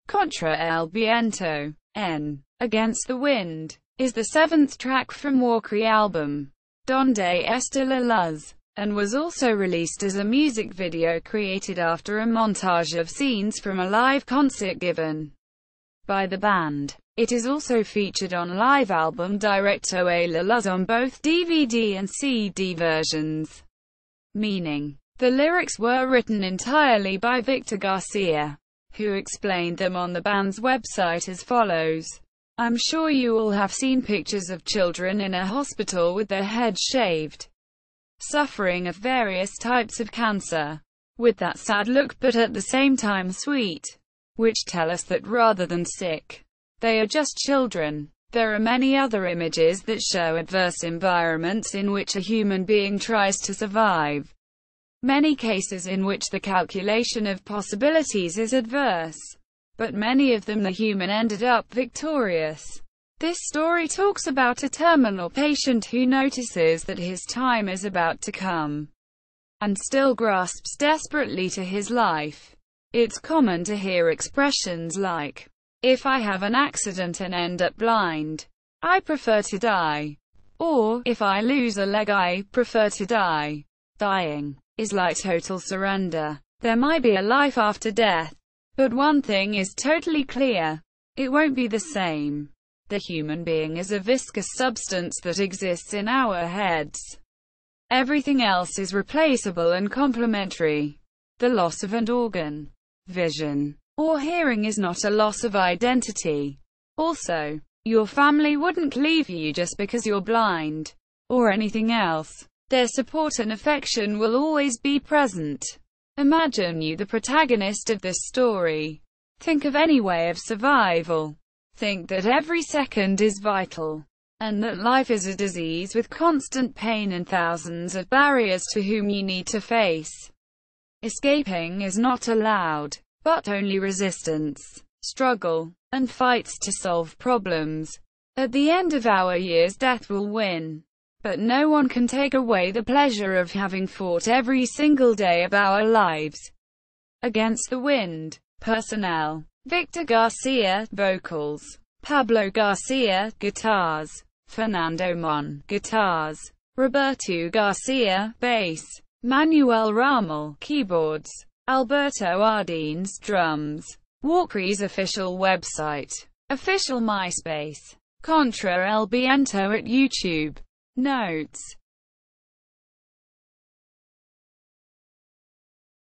Contra El Viento, N. Against the Wind, is the seventh track from WarCry album, Dónde Está La Luz, and was also released as a music video created after a montage of scenes from a live concert given by the band. It is also featured on live album Directo A La Luz on both DVD and CD versions. Meaning, the lyrics were written entirely by Victor Garcia, who explained them on the band's website as follows. I'm sure you all have seen pictures of children in a hospital with their heads shaved, suffering of various types of cancer, with that sad look but at the same time sweet, which tell us that rather than sick, they are just children. There are many other images that show adverse environments in which a human being tries to survive. Many cases in which the calculation of possibilities is adverse, but many of them the human ended up victorious. This story talks about a terminal patient who notices that his time is about to come, and still grasps desperately to his life. It's common to hear expressions like, "If I have an accident and end up blind, I prefer to die," or, "If I lose a leg I prefer to die." Dying is like total surrender. There might be a life after death, but one thing is totally clear: it won't be the same. The human being is a viscous substance that exists in our heads. Everything else is replaceable and complementary. The loss of an organ, vision, or hearing is not a loss of identity. Also, your family wouldn't leave you just because you're blind, or anything else. Their support and affection will always be present. Imagine you the protagonist of this story. Think of any way of survival. Think that every second is vital, and that life is a disease with constant pain and thousands of barriers to whom you need to face. Escaping is not allowed, but only resistance, struggle, and fights to solve problems. At the end of our years death will win, but no one can take away the pleasure of having fought every single day of our lives. Against the Wind. Personnel: Victor Garcia, vocals; Pablo Garcia, guitars; Fernando Mon, guitars; Roberto Garcia, bass; Manuel Ramel, keyboards; Alberto Ardines, drums. WarCry's official website. Official MySpace. Contra El Viento at YouTube. Notes.